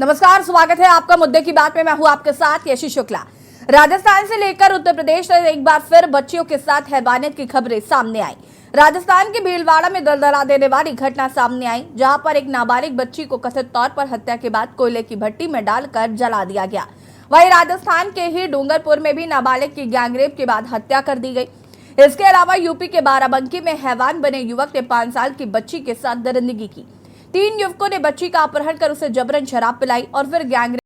नमस्कार, स्वागत है आपका मुद्दे की बात में। मैं हूं आपके साथ यशी शुक्ला। राजस्थान से लेकर उत्तर प्रदेश तक एक बार फिर बच्चियों के साथ हैवानियत की खबरें सामने आई। राजस्थान के भीलवाड़ा में दलदला देने वाली घटना सामने आई, जहां पर एक नाबालिग बच्ची को कथित तौर पर हत्या के बाद कोयले की भट्टी में डालकर जला दिया गया। वहीं राजस्थान के ही डूंगरपुर में भी नाबालिग की गैंगरेप के बाद हत्या कर दी गई। इसके अलावा यूपी के बाराबंकी में हैवान बने युवक ने 5 साल की बच्ची के साथ दरिंदगी की। 3 युवकों ने बच्ची का अपहरण कर उसे जबरन शराब पिलाई और फिर गैंगरेप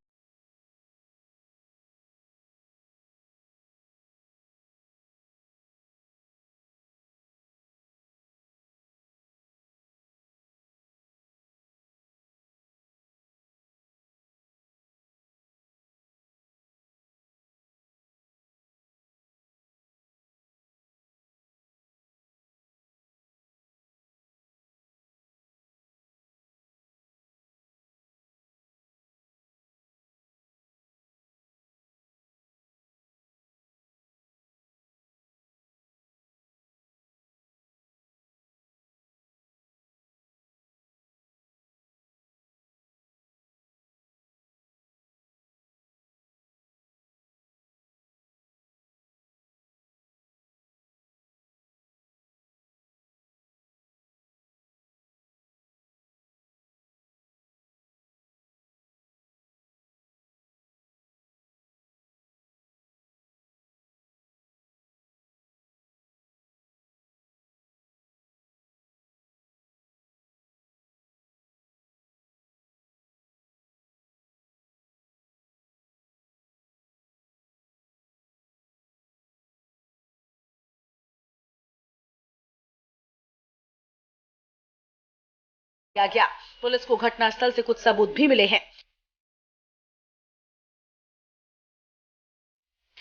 किया गया। पुलिस को घटनास्थल से कुछ सबूत भी मिले हैं।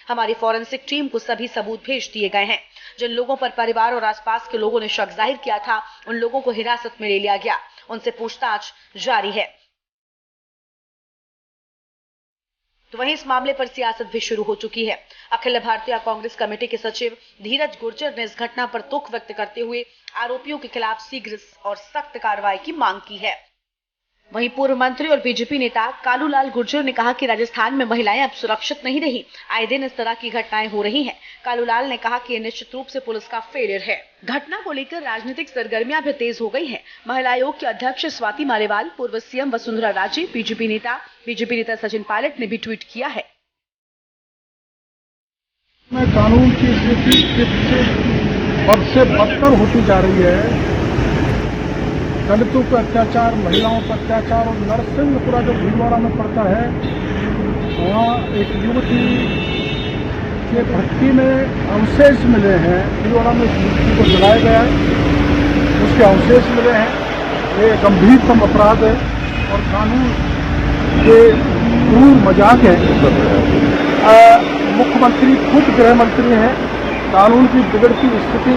हमारी फॉरेंसिक टीम को सभी सबूत भेज दिए गए हैं। जिन लोगों पर परिवार और आसपास के लोगों ने शक जाहिर किया था, उन लोगों को हिरासत में ले लिया गया। उनसे पूछताछ जारी है। तो वहीं इस मामले पर सियासत भी शुरू हो चुकी है। अखिल भारतीय कांग्रेस कमेटी के सचिव धीरज गुर्जर ने इस घटना पर दुख व्यक्त करते हुए आरोपियों के खिलाफ शीघ्र और सख्त कार्रवाई की मांग की है। वहीं पूर्व मंत्री और बीजेपी नेता कालूलाल गुर्जर ने कहा कि राजस्थान में महिलाएं अब सुरक्षित नहीं रही। आए दिन इस तरह की घटनाएं हो रही हैं। कालूलाल ने कहा कि यह निश्चित रूप से पुलिस का फेलियर है। घटना को लेकर राजनीतिक सरगर्मियां भी तेज हो गई हैं। महिला आयोग की अध्यक्ष स्वाति मालेवाल, पूर्व सीएम वसुंधरा राजे, बीजेपी नेता सचिन पायलट ने भी ट्वीट किया है। कानून की स्थिति बद से बदतर होती जा रही है। दलितों पर अत्याचार, महिलाओं पर अत्याचार और नरसिंहपुरा जो भीलवाड़ा में पड़ता है, वहाँ एक युवती के भट्टी में अवशेष मिले हैं। भीलवाड़ा में उस युवती को जलाया गया है, उसके अवशेष मिले हैं। ये गंभीरतम अपराध है और कानून के क्रूर मजाक है। मुख्यमंत्री खुद गृह मंत्री हैं। कानून की बिगड़ती स्थिति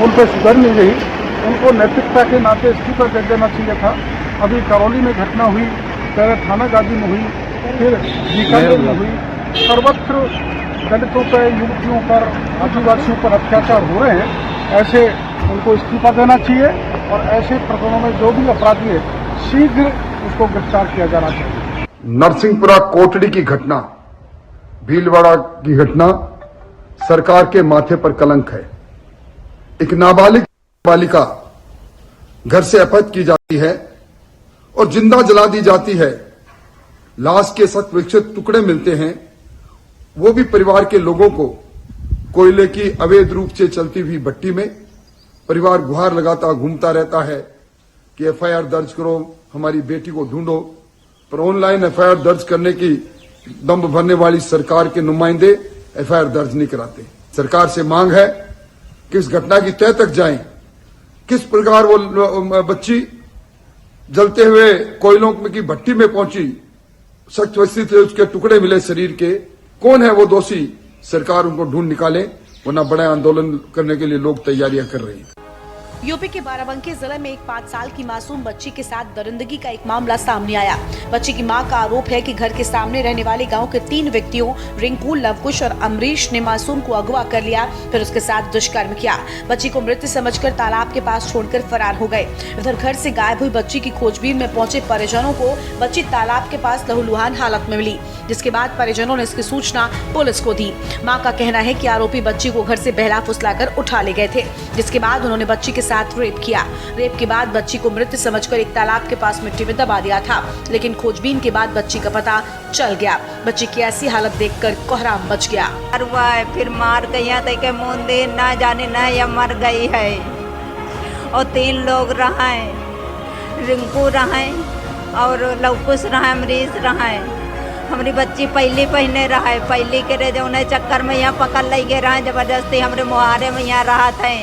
उन पर सुधर नहीं रही। उनको नैतिकता के नाते इस्तीफा दे देना चाहिए था। अभी करौली में घटना हुई, पहले थाना गाजी में हुई, फिर बीकानेर में हुई। सर्वत्र दलितों पर, युवतियों पर, आदिवासियों पर अत्याचार हो रहे हैं। ऐसे उनको इस्तीफा देना चाहिए और ऐसे प्रकरणों में जो भी अपराधी है शीघ्र उसको गिरफ्तार किया जाना चाहिए। नरसिंहपुरा कोटड़ी की घटना, भीलवाड़ा की घटना सरकार के माथे पर कलंक है। एक नाबालिग बालिका घर से अपहृत की जाती है और जिंदा जला दी जाती है। लाश के शत विक्षित टुकड़े मिलते हैं, वो भी परिवार के लोगों को। कोयले की अवैध रूप से चलती हुई भट्टी में परिवार गुहार लगाता घूमता रहता है कि एफआईआर दर्ज करो, हमारी बेटी को ढूंढो। पर ऑनलाइन एफआईआर दर्ज करने की दम्भ भरने वाली सरकार के नुमाइंदे एफआईआर दर्ज नहीं कराते। सरकार से मांग है कि इस घटना की तह तक जाएं। किस प्रकार वो बच्ची जलते हुए कोयलों की भट्टी में पहुंची, सख्त स्थिति से उसके टुकड़े मिले शरीर के। कौन है वो दोषी? सरकार उनको ढूंढ निकाले, वरना बड़े आंदोलन करने के लिए लोग तैयारियां कर रहे हैं। यूपी के बाराबंकी जिले में एक 5 साल की मासूम बच्ची के साथ दरिंदगी का एक मामला सामने आया। बच्ची की मां का आरोप है कि घर के सामने रहने वाले गांव के 3 व्यक्तियों रिंकू, लवकुश और अमरीश ने मासूम को अगवा कर लिया, फिर उसके साथ दुष्कर्म किया। बच्ची को मृत समझकर तालाब के पास छोड़कर फरार हो गए। उधर घर से गायब हुई बच्ची की खोजबीन में पहुंचे परिजनों को बच्ची तालाब के पास लहूलुहान हालत में मिली, जिसके बाद परिजनों ने इसकी सूचना पुलिस को दी। मां का कहना है कि आरोपी बच्ची को घर से बहला फुसलाकर उठा ले गए थे, जिसके बाद उन्होंने बच्ची के साथ रेप किया। रेप के बाद बच्ची को मृत समझकर एक तालाब के पास मिट्टी में दबा दिया था, लेकिन खोजबीन के बाद बच्ची का पता चल गया। बच्ची की ऐसी हालत देखकर कोहराम मच गया। हुआ है, फिर मार गया तो के मुंह दे ना जाने ना या मर गई है। और 3 लोग रहे, रिंकू रहे और लवकुश रहे, अमरीश रहे। हमारी बच्ची पहली पहने रहे, पहली के रहे उन्हें चक्कर में यहाँ पकड़ ले गए रहे, जबरदस्ती हमारे मुहारे में यहाँ रहा था।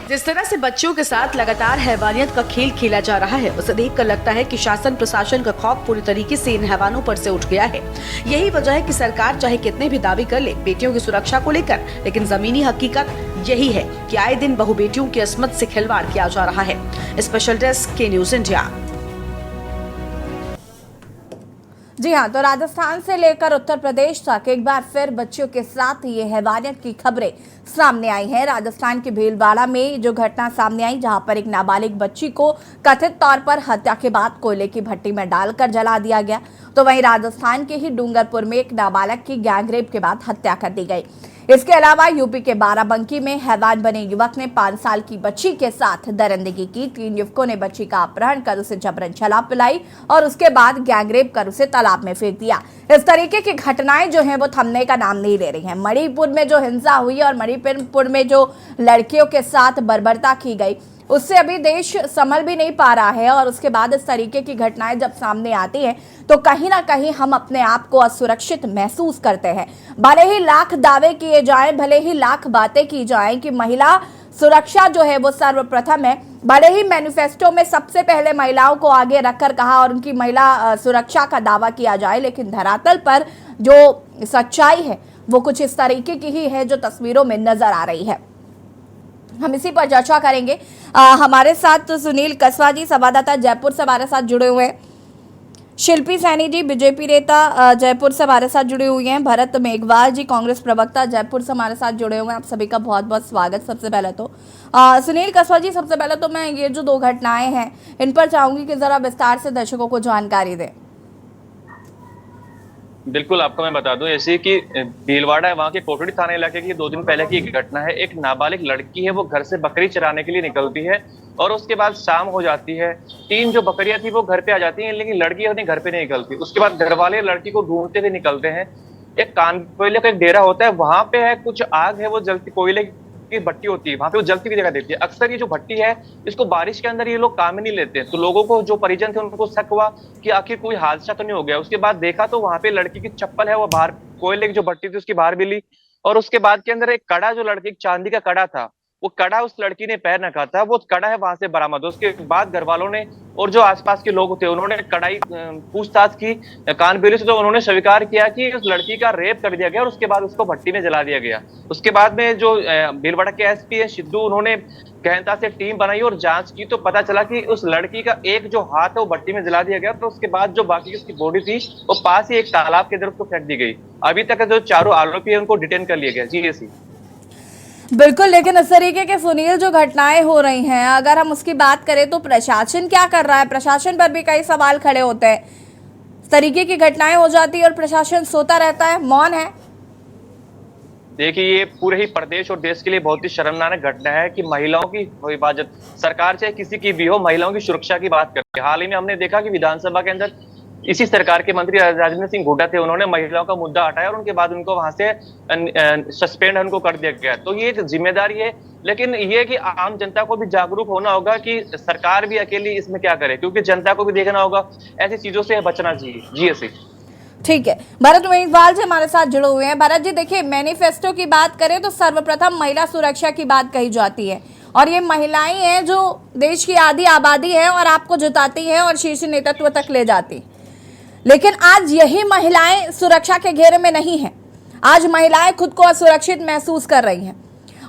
जिस तरह से बच्चियों के साथ लगातार हैवानियत का खेल खेला जा रहा है, उसे देखकर लगता है कि शासन प्रशासन का खौफ पूरी तरीके से इन हैवानों पर से उठ गया है। यही वजह है कि सरकार चाहे कितने भी दावे कर ले बेटियों की सुरक्षा को लेकर, लेकिन जमीनी हकीकत यही है कि आए दिन बहु बेटियों की अस्मत से खिलवाड़ किया जा रहा है। स्पेशल डेस्क के न्यूज इंडिया। जी हाँ, तो राजस्थान से लेकर उत्तर प्रदेश तक एक बार फिर बच्चियों के साथ ये हैवानियत की खबरें सामने आई हैं। राजस्थान के भीलवाड़ा में जो घटना सामने आई, जहां पर एक नाबालिग बच्ची को कथित तौर पर हत्या के बाद कोयले की भट्टी में डालकर जला दिया गया, तो वहीं राजस्थान के ही डूंगरपुर में एक नाबालग की गैंगरेप के बाद हत्या कर दी गई। इसके अलावा यूपी के बाराबंकी में हैवान बने युवक ने 5 साल की बच्ची के साथ दरिंदगी की। 3 युवकों ने बच्ची का अपहरण कर उसे जबरन शराब पिलाई और उसके बाद गैंगरेप कर उसे तालाब में फेंक दिया। इस तरीके की घटनाएं जो हैं वो थमने का नाम नहीं ले रही हैं। मणिपुर में जो हिंसा हुई और मणिपुर में जो लड़कियों के साथ बर्बरता की गई, उससे अभी देश संभल भी नहीं पा रहा है। और उसके बाद इस तरीके की घटनाएं जब सामने आती हैं तो कहीं ना कहीं हम अपने आप को असुरक्षित महसूस करते हैं। भले ही लाख दावे किए जाएं, भले ही लाख बातें की जाएं कि महिला सुरक्षा जो है वो सर्वप्रथम है, भले ही मैनिफेस्टो में सबसे पहले महिलाओं को आगे रखकर कहा और उनकी महिला सुरक्षा का दावा किया जाए, लेकिन धरातल पर जो सच्चाई है वो कुछ इस तरीके की ही है जो तस्वीरों में नजर आ रही है। हम इसी पर चर्चा करेंगे। हमारे साथ सुनील कसवा जी संवाददाता जयपुर से हमारे साथ जुड़े हुए हैं, शिल्पी सैनी जी बीजेपी नेता जयपुर से हमारे साथ जुड़े हुए हैं, भरत मेघवाल जी कांग्रेस प्रवक्ता जयपुर से हमारे साथ जुड़े हुए हैं। आप सभी का बहुत बहुत स्वागत। सबसे पहले तो सुनील कसवा जी, सबसे पहले तो मैं ये जो 2 घटनाएं हैं इन पर चाहूंगी कि जरा विस्तार से दर्शकों को जानकारी दें। बिल्कुल, आपको मैं बता दूं ऐसे कि भीलवाड़ा है, वहाँ के कोटड़ी थाना इलाके की 2 दिन पहले की एक घटना है। एक नाबालिग लड़की है, वो घर से बकरी चराने के लिए निकलती है और उसके बाद शाम हो जाती है। 3 जो बकरियां थी वो घर पे आ जाती हैं, लेकिन लड़की अपने घर पे नहीं निकलती। उसके बाद घर वाले लड़की को ढूंढते हुए निकलते हैं। एक कोयले का एक डेरा होता है, वहां पे है कुछ आग है, वो जलती कोयले की भट्टी होती है, वहां पे वो जलती हुई दिखाई देती है। अक्सर ये जो भट्टी है इसको बारिश के अंदर ये लोग काम में नहीं लेते, तो लोगों को जो परिजन थे उनको शक हुआ कि आखिर कोई हादसा तो नहीं हो गया। उसके बाद देखा तो वहां पे लड़की की चप्पल है वो बाहर, कोयले की जो भट्टी थी उसकी बाहर मिली। और उसके बाद के अंदर एक कड़ा, जो लड़की चांदी का कड़ा था, वो कड़ा उस लड़की ने पैर रखा था, वो कड़ा है वहां से बरामद हो। उसके बाद घर वालों ने और जो आसपास के लोग थे उन्होंने कड़ाई पूछताछ की कानबेली से, तो उन्होंने स्वीकार किया कि उस लड़की का रेप कर दिया गया और उसके बाद उसको भट्टी में जला दिया गया। उसके बाद में जो भीलवाड़ा के एसपी है सिद्धू, उन्होंने गहनता से टीम बनाई और जांच की, तो पता चला कि उस लड़की का एक जो हाथ है वो भट्टी में जला दिया गया। तो उसके बाद जो बाकी की उसकी बॉडी थी वो पास ही एक तालाब के अंदर उसको फेंक दी गई। अभी तक जो 4 आरोपी है उनको डिटेन कर लिया गया। जी ऐसी बिल्कुल, लेकिन इस तरीके के सुनील जो घटनाएं हो रही हैं, अगर हम उसकी बात करें तो प्रशासन क्या कर रहा है? प्रशासन पर भी कई सवाल खड़े होते हैं। इस तरीके की घटनाएं हो जाती है और प्रशासन सोता रहता है, मौन है। देखिए, ये पूरे ही प्रदेश और देश के लिए बहुत ही शर्मनाक घटना है कि महिलाओं की हिफाजत, सरकार चाहे किसी की भी हो, महिलाओं की सुरक्षा की बात करते हैं। हाल ही में हमने देखा कि विधानसभा के अंदर इसी सरकार के मंत्री राजेंद्र सिंह हुड्डा थे, उन्होंने महिलाओं का मुद्दा हटाया और उनके बाद उनको वहां से सस्पेंड उनको कर दिया गया। तो ये जिम्मेदारी है, लेकिन ये कि आम जनता को भी जागरूक होना होगा कि सरकार भी अकेली इसमें क्या करे, क्योंकि जनता को भी देखना होगा, ऐसी चीजों से बचना चाहिए। जी ऐसे ठीक है, भरत मेघवाल जी हमारे साथ जुड़े हुए हैं। भरत जी, देखिए, मैनिफेस्टो की बात करें तो सर्वप्रथम महिला सुरक्षा की बात कही जाती है और ये महिलाएं हैं जो देश की आधी आबादी है और आपको जिताती है और शीर्ष नेतृत्व तक ले जाती। लेकिन आज यही महिलाएं सुरक्षा के घेरे में नहीं है। आज महिलाएं खुद को असुरक्षित महसूस कर रही हैं।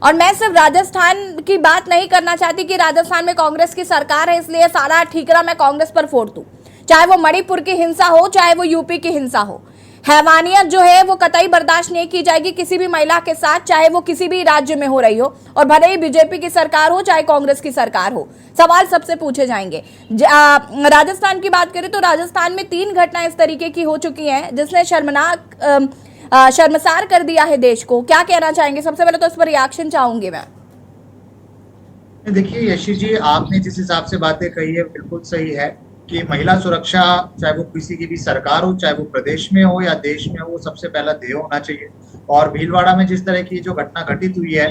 और मैं सिर्फ राजस्थान की बात नहीं करना चाहती कि राजस्थान में कांग्रेस की सरकार है इसलिए सारा ठीकरा मैं कांग्रेस पर फोड़ दूं, चाहे वो मणिपुर की हिंसा हो, चाहे वो यूपी की हिंसा हो। हैवानियत जो है वो कतई बर्दाश्त नहीं की जाएगी किसी भी महिला के साथ, चाहे वो किसी भी राज्य में हो रही हो, और भले ही बीजेपी की सरकार हो चाहे कांग्रेस की सरकार हो, सवाल सबसे पूछे जाएंगे। राजस्थान की बात करें तो राजस्थान में 3 घटनाएं इस तरीके की हो चुकी हैं जिसने शर्मसार कर दिया है देश को। क्या कहना चाहेंगे? सबसे पहले तो इस पर रिएक्शन चाहूंगी मैं। देखिए यशी जी, आपने जिस हिसाब से बातें कही है बिल्कुल सही है कि महिला सुरक्षा, चाहे वो किसी की भी सरकार हो, चाहे वो प्रदेश में हो या देश में हो, वो सबसे पहला ध्येय होना चाहिए। और भीलवाड़ा में जिस तरह की जो घटना घटित हुई है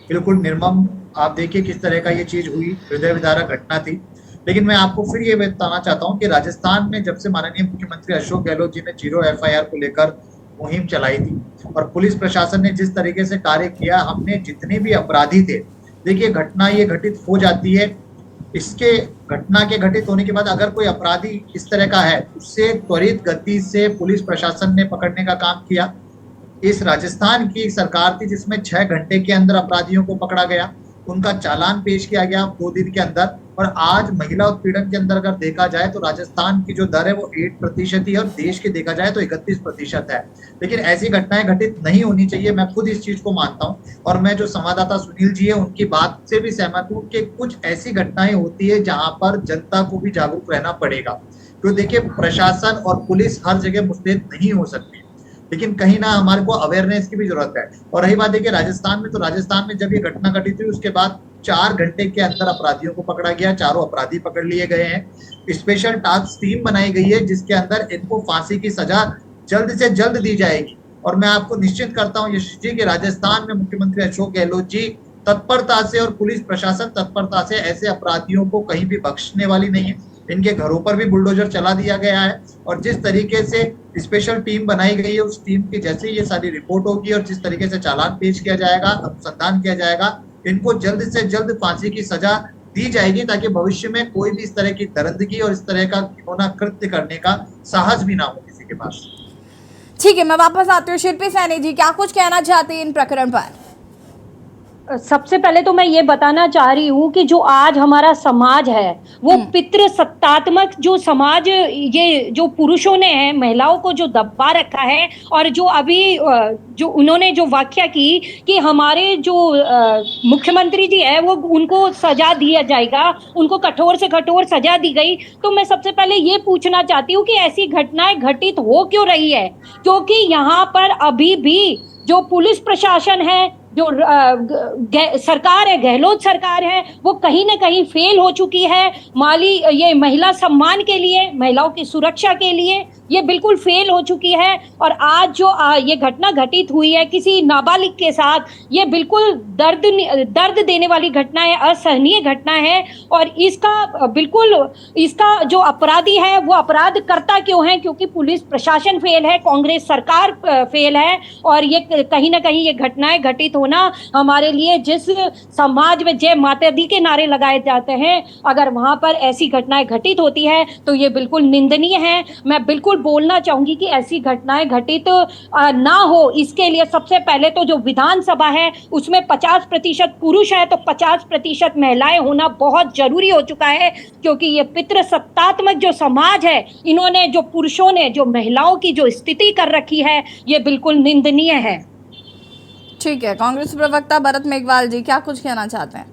बिल्कुल निर्मम, आप देखिए किस तरह का ये चीज हुई, हृदय विदारक घटना थी। लेकिन मैं आपको फिर ये बताना चाहता हूँ कि राजस्थान में जब से माननीय मुख्यमंत्री अशोक गहलोत जी ने 0 FIR को लेकर मुहिम चलाई थी और पुलिस प्रशासन ने जिस तरीके से कार्य किया, हमने जितने भी अपराधी थे, देखिए घटना ये घटित हो जाती है, इसके घटना के घटित होने के बाद अगर कोई अपराधी इस तरह का है, उससे त्वरित गति से पुलिस प्रशासन ने पकड़ने का काम किया। इस राजस्थान की सरकार थी जिसमें 6 घंटे के अंदर अपराधियों को पकड़ा गया, उनका चालान पेश किया गया 2 दिन के अंदर। और आज महिला उत्पीड़न के अंदर अगर देखा जाए तो राजस्थान की जो दर है वो 8% ही है और देश के देखा जाए तो 31% है। लेकिन ऐसी घटनाएं घटित नहीं होनी चाहिए, मैं खुद इस चीज को मानता हूं। और मैं जो संवाददाता सुनील जी है उनकी बात से भी सहमत हूँ कि कुछ ऐसी घटनाएं होती है जहां पर जनता को भी जागरूक रहना पड़ेगा। क्यों, देखिए प्रशासन और पुलिस हर जगह मुस्तैद नहीं हो सकती, लेकिन कहीं ना हमारे को अवेयरनेस की भी जरूरत है। और रही बात देखिए राजस्थान में, तो राजस्थान में जब ये घटना घटित हुई उसके बाद 4 घंटे के अंदर अपराधियों को पकड़ा गया, 4 अपराधी पकड़ लिए गए हैं। स्पेशल टास्क टीम बनाई गई है जिसके अंदर इनको फांसी की सजा जल्द से जल्द दी जाएगी। और मैं आपको निश्चित करता हूँ यश जी कि राजस्थान में मुख्यमंत्री अशोक गहलोत जी तत्परता से और पुलिस प्रशासन तत्परता से ऐसे अपराधियों को कहीं भी बख्शने वाली नहीं है। इनके घरों पर भी बुलडोजर चला दिया गया है और जिस तरीके से स्पेशल टीम बनाई गई है उस टीम की जैसे ये सारी रिपोर्ट होगी और जिस तरीके से चालान पेश किया जाएगा, अनुसंधान किया जाएगा, इनको जल्द से जल्द फांसी की सजा दी जाएगी ताकि भविष्य में कोई भी इस तरह की दरिंदगी और इस तरह का घिनौना कृत्य करने का साहस भी ना हो किसी के पास। ठीक है, मैं वापस आती हूँ। शिल्पी सैनी जी, क्या कुछ कहना चाहती है इन प्रकरण पर? सबसे पहले तो मैं ये बताना चाह रही हूँ कि जो आज हमारा समाज है वो पितृ सत्तात्मक जो समाज, ये जो पुरुषों ने है महिलाओं को जो दबा रखा है, और जो अभी जो उन्होंने जो व्याख्या की कि हमारे जो मुख्यमंत्री जी है वो उनको सजा दिया जाएगा, उनको कठोर से कठोर सजा दी गई, तो मैं सबसे पहले ये पूछना चाहती हूँ कि ऐसी घटनाएं घटित हो क्यों रही है? क्योंकि यहाँ पर अभी भी जो पुलिस प्रशासन है, जो सरकार है, गहलोत सरकार है, वो कहीं ना कहीं फेल हो चुकी है। ये महिला सम्मान के लिए, महिलाओं की सुरक्षा के लिए ये बिल्कुल फेल हो चुकी है। और आज जो ये घटना घटित हुई है किसी नाबालिग के साथ, ये बिल्कुल दर्द देने वाली घटना है, असहनीय घटना है। और इसका जो अपराधी है वो अपराध करता क्यों है? क्योंकि पुलिस प्रशासन फेल है, कांग्रेस सरकार फेल है। और ये कहीं ना कहीं ये घटनाएं घटित होना हमारे लिए, जिस समाज में जय माता दी के नारे लगाए जाते हैं, अगर वहां पर ऐसी घटनाएं घटित होती है तो ये बिल्कुल निंदनीय है। मैं बिल्कुल बोलना चाहूंगी कि ऐसी घटनाएं घटित ना हो, इसके लिए सबसे पहले तो जो विधानसभा है उसमें 50% पुरुष है तो 50% महिलाएं होना बहुत जरूरी हो चुका है। क्योंकि ये पितृ सत्तात्मक जो समाज है, इन्होंने जो पुरुषों ने जो महिलाओं की जो स्थिति कर रखी है, ये बिल्कुल निंदनीय है। ठीक है, कांग्रेस प्रवक्ता भरत मेघवाल जी, क्या कुछ कहना चाहते हैं?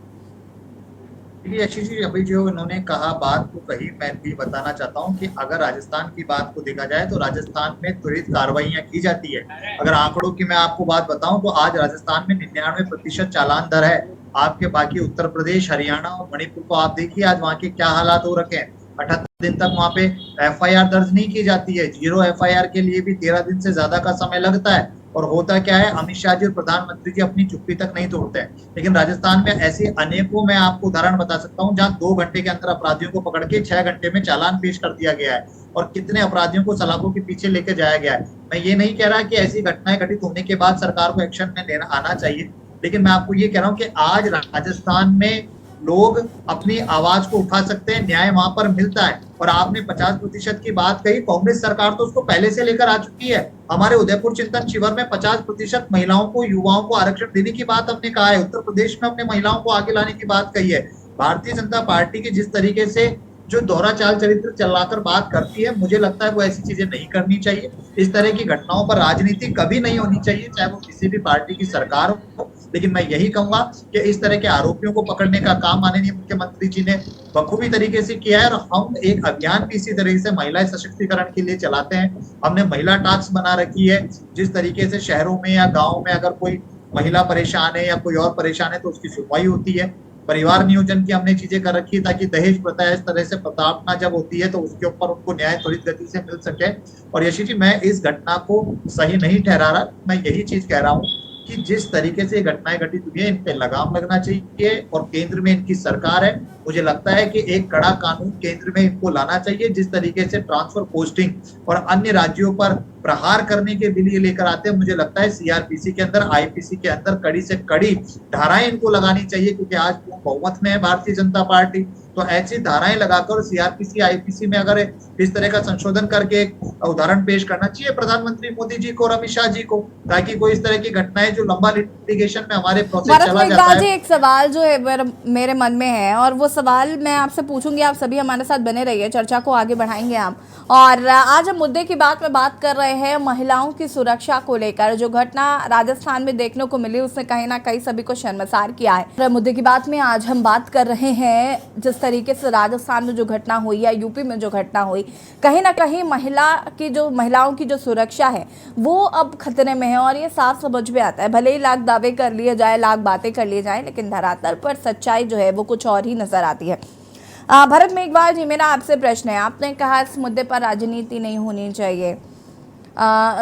अच्छी चीज अभी जो इन्होंने कहा, बात को कही, मैं भी बताना चाहता हूं कि अगर राजस्थान की बात को देखा जाए तो राजस्थान में त्वरित कार्रवाइयां की जाती है। अगर आंकड़ों की मैं आपको बात बताऊं तो आज राजस्थान में 99% चालान दर है। आपके बाकी उत्तर प्रदेश, हरियाणा और मणिपुर को आप देखिए आज वहाँ के क्या हालात हो रखे हैं। 78 दिन तक वहाँ पे FIR दर्ज नहीं की जाती है। 0 FIR के लिए भी 13 दिन से ज्यादा का समय लगता है। और होता क्या है, अमित शाह जी और प्रधानमंत्री जी अपनी चुप्पी तक नहीं तोड़ते हैं। लेकिन राजस्थान में ऐसे अनेकों, मैं आपको उदाहरण बता सकता हूं जहां 2 घंटे के अंदर अपराधियों को पकड़ के 6 घंटे में चालान पेश कर दिया गया है और कितने अपराधियों को सलाखों के पीछे लेके जाया गया है। मैं ये नहीं कह रहा कि ऐसी घटनाएं घटित होने के बाद सरकार को एक्शन में लेना आना चाहिए, लेकिन मैं आपको ये कह रहा हूँ कि आज राजस्थान में लोग अपनी आवाज को उठा सकते हैं, न्याय वहां पर मिलता है। और आपने 50% की बात कही, कांग्रेस सरकार तो उसको पहले से लेकर आ चुकी है। हमारे उदयपुर चिंतन शिविर में 50% महिलाओं को, युवाओं को आरक्षण देने की बात हमने कहा है। उत्तर प्रदेश में अपने महिलाओं को आगे लाने की बात कही है। भारतीय जनता पार्टी की जिस तरीके से जो दोहरा चाल चरित्र चलाकर बात करती है, मुझे लगता है वो ऐसी चीजें नहीं करनी चाहिए। इस तरह की घटनाओं पर राजनीति कभी नहीं होनी चाहिए, चाहे वो किसी भी पार्टी की सरकार हो। लेकिन मैं यही कहूंगा कि इस तरह के आरोपियों को पकड़ने का काम माननीय मुख्यमंत्री जी ने बखूबी तरीके से किया है। और हम एक अभियान भी इसी तरह से महिला सशक्तिकरण के लिए चलाते हैं। हमने महिला टास्क बना रखी है। जिस तरीके से शहरों में या गाँव में अगर कोई महिला परेशान है या कोई और परेशान है तो उसकी सुनवाई होती है। परिवार नियोजन की हमने चीजें कर रखी है ताकि दहेज प्रथा इस तरह से प्रताड़ना जब होती है तो उसके ऊपर उनको न्याय त्वरित गति से मिल सके। और यशी जी, मैं इस घटना को सही नहीं ठहरा रहा, मैं यही चीज कह रहा हूँ कि जिस तरीके से घटनाएं घटित हुई है इन पे लगाम लगना चाहिए। और केंद्र में इनकी सरकार है, मुझे लगता है कि एक कड़ा कानून केंद्र में इनको लाना चाहिए। जिस तरीके से ट्रांसफर पोस्टिंग और अन्य राज्यों पर प्रहार करने के बिल ये लेकर आते हैं, मुझे लगता है सीआरपीसी के अंदर, आईपीसी के अंदर कड़ी से कड़ी धाराएं इनको लगानी चाहिए। क्योंकि आज बहुमत में है भारतीय जनता पार्टी, तो ऐसी धाराएं लगाकर सीआरपीसी, आईपीसी में अगर इस तरह का संशोधन करके एक उदाहरण पेश करना चाहिए प्रधानमंत्री मोदी जी को और अमित शाह जी को, ताकि कोई इस तरह की घटनाएं जो लंबा लिटिगेशन में हमारे प्रोसेस चला जाता है। एक सवाल जो है मेरे मन में है और वो सवाल मैं आपसे पूछूंगी। आप सभी हमारे साथ बने रहिए, चर्चा को आगे बढ़ाएंगे आप। और आज हम मुद्दे की बात में बात कर रहे हैं महिलाओं की सुरक्षा को लेकर। जो घटना राजस्थान में देखने को मिली उसने कहीं ना कहीं सभी को शर्मसार किया है। मुद्दे की बात में आज हम बात कर रहे हैं जिस तरीके से राजस्थान में जो घटना हुई या यूपी में जो घटना हुई, कहीं ना कहीं महिलाओं की जो सुरक्षा है वो अब खतरे में है। और ये साफ समझ में आता है, भले ही लाख दावे कर लिए जाए, लाख बातें कर लिए जाए, लेकिन धरातल पर सच्चाई जो है वो कुछ और ही नजर आती है। भरत मेघवाल जी, मेरा आपसे प्रश्न है। आपने कहा इस मुद्दे पर राजनीति नहीं होनी चाहिए,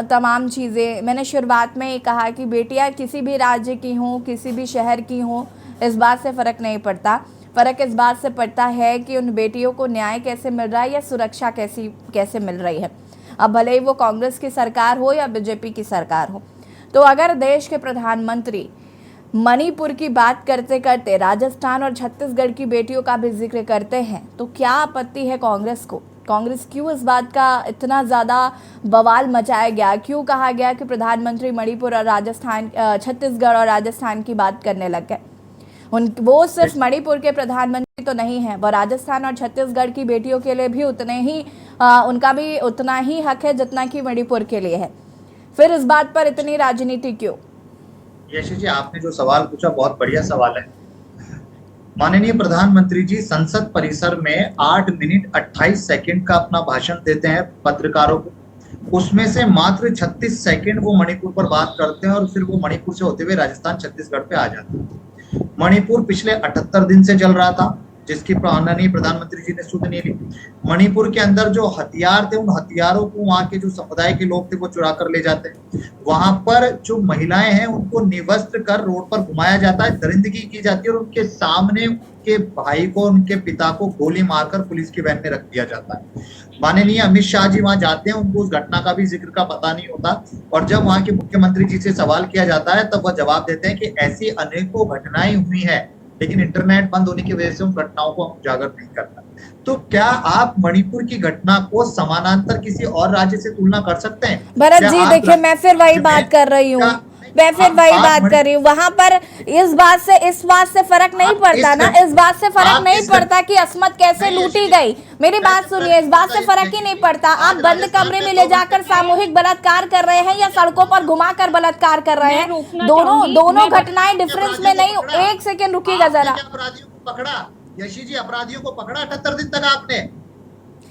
तमाम चीज़ें, मैंने शुरुआत में ही कहा कि बेटियां किसी भी राज्य की हों, किसी भी शहर की हों, इस बात से फ़र्क नहीं पड़ता। फ़र्क इस बात से पड़ता है कि उन बेटियों को न्याय कैसे मिल रहा है या सुरक्षा कैसे मिल रही है। अब भले ही वो कांग्रेस की सरकार हो या बीजेपी की सरकार हो। तो अगर देश के प्रधानमंत्री मणिपुर की बात करते करते राजस्थान और छत्तीसगढ़ की बेटियों का भी जिक्र करते हैं, तो क्या आपत्ति है कांग्रेस को? कांग्रेस क्यों इस बात का इतना ज़्यादा बवाल मचाया गया? क्यों कहा गया कि प्रधानमंत्री मणिपुर और राजस्थान, छत्तीसगढ़ और राजस्थान की बात करने लग गए? वो सिर्फ मणिपुर के प्रधानमंत्री तो नहीं है, वो राजस्थान और छत्तीसगढ़ की बेटियों के लिए भी उनका भी उतना ही हक है जितना कि मणिपुर के लिए है। फिर इस बात पर इतनी राजनीति क्यों? यशी जी, आपने जो सवाल पूछा बहुत बढ़िया सवाल है। माननीय प्रधानमंत्री जी संसद परिसर में 8 मिनट 28 सेकंड का अपना भाषण देते हैं पत्रकारों को। उसमें से मात्र 36 सेकंड वो मणिपुर पर बात करते हैं और फिर वो मणिपुर से होते हुए राजस्थान छत्तीसगढ़ पे आ जाते हैं। मणिपुर पिछले 78 दिन से चल रहा था, जिसकी माननीय प्रधानमंत्री जी ने सुध नहीं ली। मणिपुर के अंदर जो हथियार थे, उन हथियारों को वहां के जो समुदाय के लोग थे वो चुरा कर ले जाते हैं। वहां पर जो महिलाएं हैं उनको निवस्त्र कर रोड पर घुमाया जाता है, दरिंदगी की जाती है और उनके सामने उनके भाई को, उनके पिता को गोली मारकर पुलिस की वैन में रख दिया जाता है। माननीय अमित शाह जी वहां जाते हैं, उनको उस घटना का भी जिक्र का पता नहीं होता। और जब वहां के मुख्यमंत्री जी से सवाल किया जाता है तब वह जवाब देते हैं कि ऐसी अनेकों घटनाएं हुई है, लेकिन इंटरनेट बंद होने की वजह से उन घटनाओं को हम उजागर नहीं करता। तो क्या आप मणिपुर की घटना को समानांतर किसी और राज्य से तुलना कर सकते हैं? भरत जी देखिए, मैं फिर वही बात कर रही हूँ, वहां पर इस बात से फर्क नहीं पड़ता ना, इस बात से फर्क नहीं पड़ता कि अस्मत कैसे लूटी गई। मेरी बात सुनिए, इस बात से फर्क ही नहीं पड़ता। आप बंद कमरे में ले जाकर सामूहिक बलात्कार कर रहे हैं या सड़कों पर घुमाकर बलात्कार कर रहे हैं, दोनों घटनाएं डिफरेंस में नहीं। एक सेकेंड रुकिएगा जरा। अपराधियों को पकड़ा यशी जी, अपराधियों को पकड़ा 78 दिन तक आपने।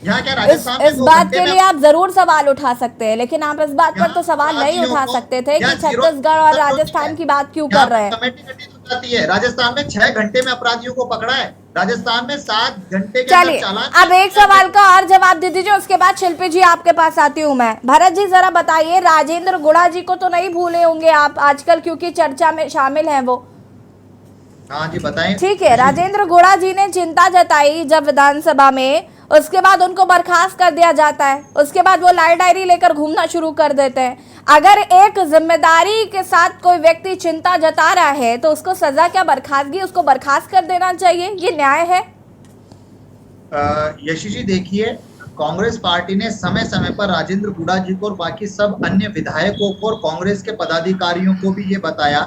यहाँ क्या राजस्थान इस बात के लिए आप जरूर सवाल उठा सकते हैं, लेकिन आप इस बात पर तो सवाल नहीं उठा सकते थे कि छत्तीसगढ़ और राजस्थान की बात क्यों कर रहे हैं। कमेटी जाती है, राजस्थान में 6 घंटे में अपराधियों को पकड़ा है, राजस्थान में 7 घंटे के चलिए अब एक सवाल का और जवाब दे दीजिए, उसके बाद शिल्पी जी आपके पास आती हूँ मैं। भरत जी जरा बताइए, राजेंद्र गुड़ा जी को तो नहीं भूले होंगे आप आजकल, क्योंकि चर्चा में शामिल है वो। हाँ जी बताएं। ठीक है, राजेंद्र गुड़ा जी ने चिंता जताई जब विधानसभा में, उसके बाद उनको बर्खास्त कर दिया जाता है, उसके बाद वो लाल डायरी लेकर घूमना शुरू कर देते हैं। अगर एक जिम्मेदारी के साथ कोई व्यक्ति चिंता जता रहा है तो उसको सजा क्या, बर्खास्तगी, उसको बर्खास्त कर देना चाहिए, ये न्याय है? यशी जी देखिए, कांग्रेस पार्टी ने समय समय पर राजेंद्र गुड़ा जी को और बाकी सब अन्य विधायकों को और कांग्रेस के पदाधिकारियों को भी ये बताया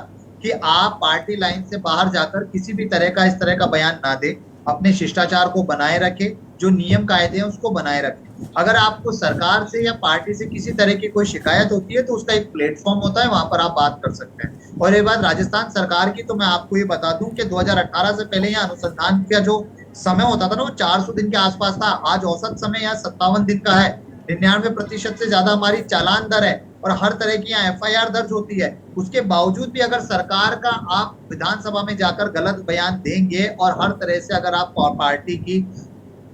कि आप पार्टी लाइन से बाहर जाकर किसी भी तरह का इस तरह का बयान ना दे, अपने शिष्टाचार को बनाए रखे, जो नियम कायदे हैं उसको बनाए रखें। अगर आपको सरकार से या पार्टी से किसी तरह की कोई शिकायत होती है तो उसका एक प्लेटफॉर्म होता है, वहां पर आप बात कर सकते हैं। और ये बात राजस्थान सरकार की, तो मैं आपको ये बता दूं कि 2018 से पहले यहाँ अनुसंधान का जो समय होता था ना वो 400 दिन के आसपास था। आज औसत समय यहाँ 57 दिन का है। 99% से ज्यादा हमारी चालान दर है और हर तरह की यहाँ FIR दर्ज होती है। उसके बावजूद भी अगर सरकार का आप विधानसभा में जाकर गलत बयान देंगे और हर तरह से अगर आप पार्टी की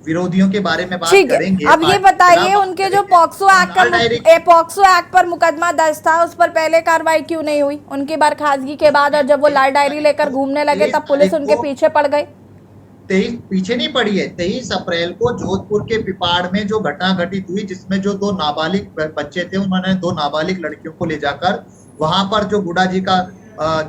विरोधियों के बारे में बात करेंगे। अब ये बताइए, उनके जो पॉक्सो एक्ट पर मुकदमा दर्ज था उस पर पहले कार्रवाई क्यों नहीं हुई उनकी बर्खास्तगी के बाद? और जब वो लाल डायरी लेकर घूमने लगे तब पुलिस उनके पीछे पड़ गई। 23 पीछे नहीं पड़ी है। 23 अप्रैल को जोधपुर के पिपाड़ में जो घटना घटित हुई, जिसमें जो 2 नाबालिग बच्चे थे, उन्होंने 2 नाबालिग लड़कियों को ले जाकर वहां पर जो गुड़ा जी का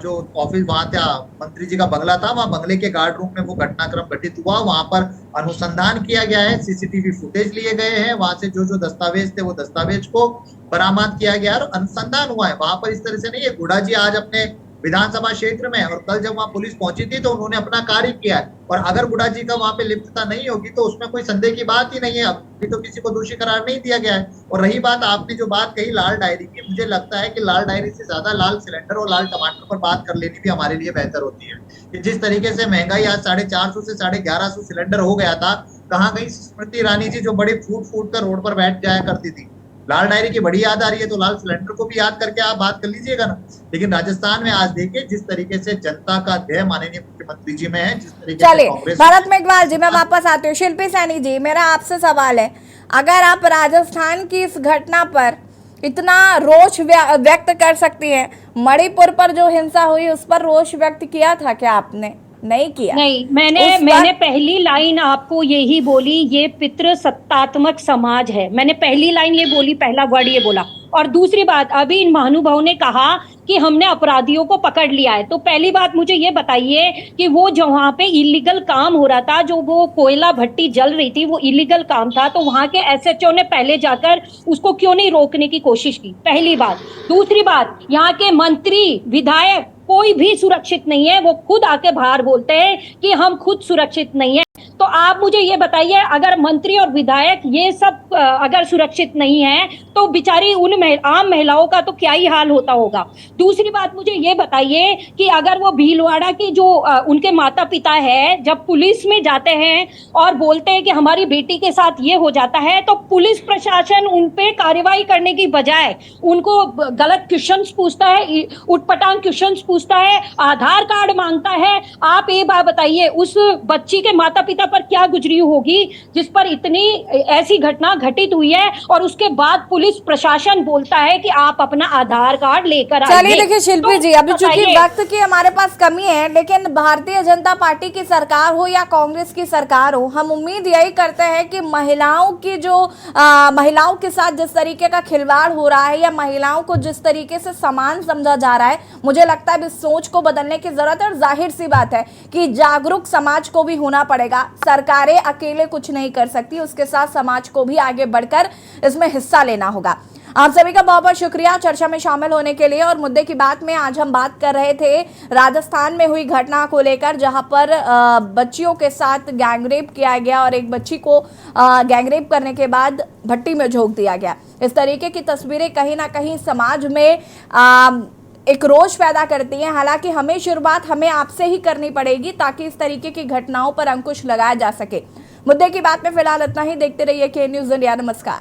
जो ऑफिस वहां था, मंत्री जी का बंगला था, वहां बंगले के गार्ड रूम में वो घटनाक्रम घटित हुआ। वहां पर अनुसंधान किया गया है, CCTV फुटेज लिए गए हैं, वहां से जो दस्तावेज थे वो दस्तावेज को बरामद किया गया और अनुसंधान हुआ है। वहां पर इस तरह से नहीं है। गुड़ा जी आज अपने विधानसभा क्षेत्र में, और कल जब वहां पुलिस पहुंची थी तो उन्होंने अपना कार्य किया है। और अगर गुड़ा जी का वहां पे लिप्तता नहीं होगी तो उसमें कोई संदेह की बात ही नहीं है। अभी तो किसी को दोषी करार नहीं दिया गया है। और रही बात आपने जो बात कही लाल डायरी की, मुझे लगता है कि लाल डायरी से ज्यादा लाल सिलेंडर और लाल टमाटर पर बात कर लेनी भी हमारे लिए बेहतर होती है। कि जिस तरीके से महंगाई आज 450 से 1150 सिलेंडर हो गया था, कहाँ गई स्मृति ईरानी जी जो बड़े फूट कर रोड पर बैठ जाया करती थी। लाल डायरी की बड़ी याद आ रही है तो लाल सिलेंडर को भी याद करके आप बात कर लीजिएगा ना। लेकिन राजस्थान में आज देखिए जिस तरीके से जनता का ध्येय माननीय मुख्यमंत्री जी में है, जिस तरीके से कांग्रेस। भरत मेघवाल जी, मैं वापस आती हूँ। शिल्पी सैनी जी, मेरा आपसे सवाल है, अगर आप राजस्थान की इस घटना पर इतना रोष व्यक्त कर सकती हैं, मणिपुर पर जो हिंसा हुई उस पर रोष व्यक्त किया था क्या आपने? नहीं किया। नहीं, मैंने पहली लाइन आपको यही बोली, ये पितृसत्तात्मक समाज है। मैंने पहली लाइन ये बोली, पहला वर्ड ये बोला। और दूसरी बात, अभी इन महानुभाव ने कहा कि हमने अपराधियों को पकड़ लिया है। तो पहली बात मुझे ये बताइए कि वो जो वहां पे इलीगल काम हो रहा था, जो वो कोयला भट्टी जल रही थी, वो इलीगल काम था, तो वहां के SHO ने पहले जाकर उसको क्यों नहीं रोकने की कोशिश की? पहली बात। दूसरी बात, यहाँ के मंत्री विधायक कोई भी सुरक्षित नहीं है। वो खुद आके बाहर बोलते हैं कि हम खुद सुरक्षित नहीं है। तो आप मुझे ये बताइए, अगर मंत्री और विधायक ये सब अगर सुरक्षित नहीं है तो बेचारी उन आम महिलाओं का तो क्या ही हाल होता होगा। दूसरी बात मुझे ये बताइए कि अगर वो भीलवाड़ा की जो उनके माता पिता है, जब पुलिस में जाते हैं और बोलते हैं कि हमारी बेटी के साथ ये हो जाता है, तो पुलिस प्रशासन उन पे कार्रवाई करने की बजाय उनको गलत क्वेश्चंस पूछता है, उटपटांग क्वेश्चंस पूछता है, आधार कार्ड मांगता है। आप ये बात बताइए, उस बच्ची के माता पिता पर क्या गुजरी होगी जिस पर इतनी ऐसी घटना घटित हुई है और उसके बाद पुलिस प्रशासन बोलता है कि आप अपना आधार कार्ड लेकर आइए। चलिए देखिए शिल्पी जी, अभी चूंकि वक्त की हमारे पास कमी है, लेकिन भारतीय जनता पार्टी की सरकार हो या कांग्रेस की सरकार हो, हम उम्मीद यही करते हैं कि महिलाओं की जो महिलाओं के साथ जिस तरीके का खिलवाड़ हो रहा है या महिलाओं को जिस तरीके से समान समझा जा रहा है, मुझे लगता है इस सोच को बदलने की जरूरत है। और जाहिर सी बात है कि जागरूक समाज को भी होना पड़ेगा। सरकारें अकेले कुछ नहीं कर सकती, उसके साथ समाज को भी आगे बढ़कर इसमें हिस्सा लेना होगा। आप सभी का बहुत बहुत शुक्रिया चर्चा में शामिल होने के लिए। और मुद्दे की बात में आज हम बात कर रहे थे राजस्थान में हुई घटना को लेकर, जहां पर बच्चियों के साथ गैंगरेप किया गया और एक बच्ची को गैंगरेप करने के बाद भट्टी में झोंक दिया गया। इस तरीके की तस्वीरें कहीं ना कहीं समाज में एक रोष पैदा करती हैं। हालांकि हमें शुरुआत हमें आपसे ही करनी पड़ेगी ताकि इस तरीके की घटनाओं पर अंकुश लगाया जा सके। मुद्दे की बात में फिलहाल इतना ही। देखते रहिए के न्यूज़ इंडिया। नमस्कार।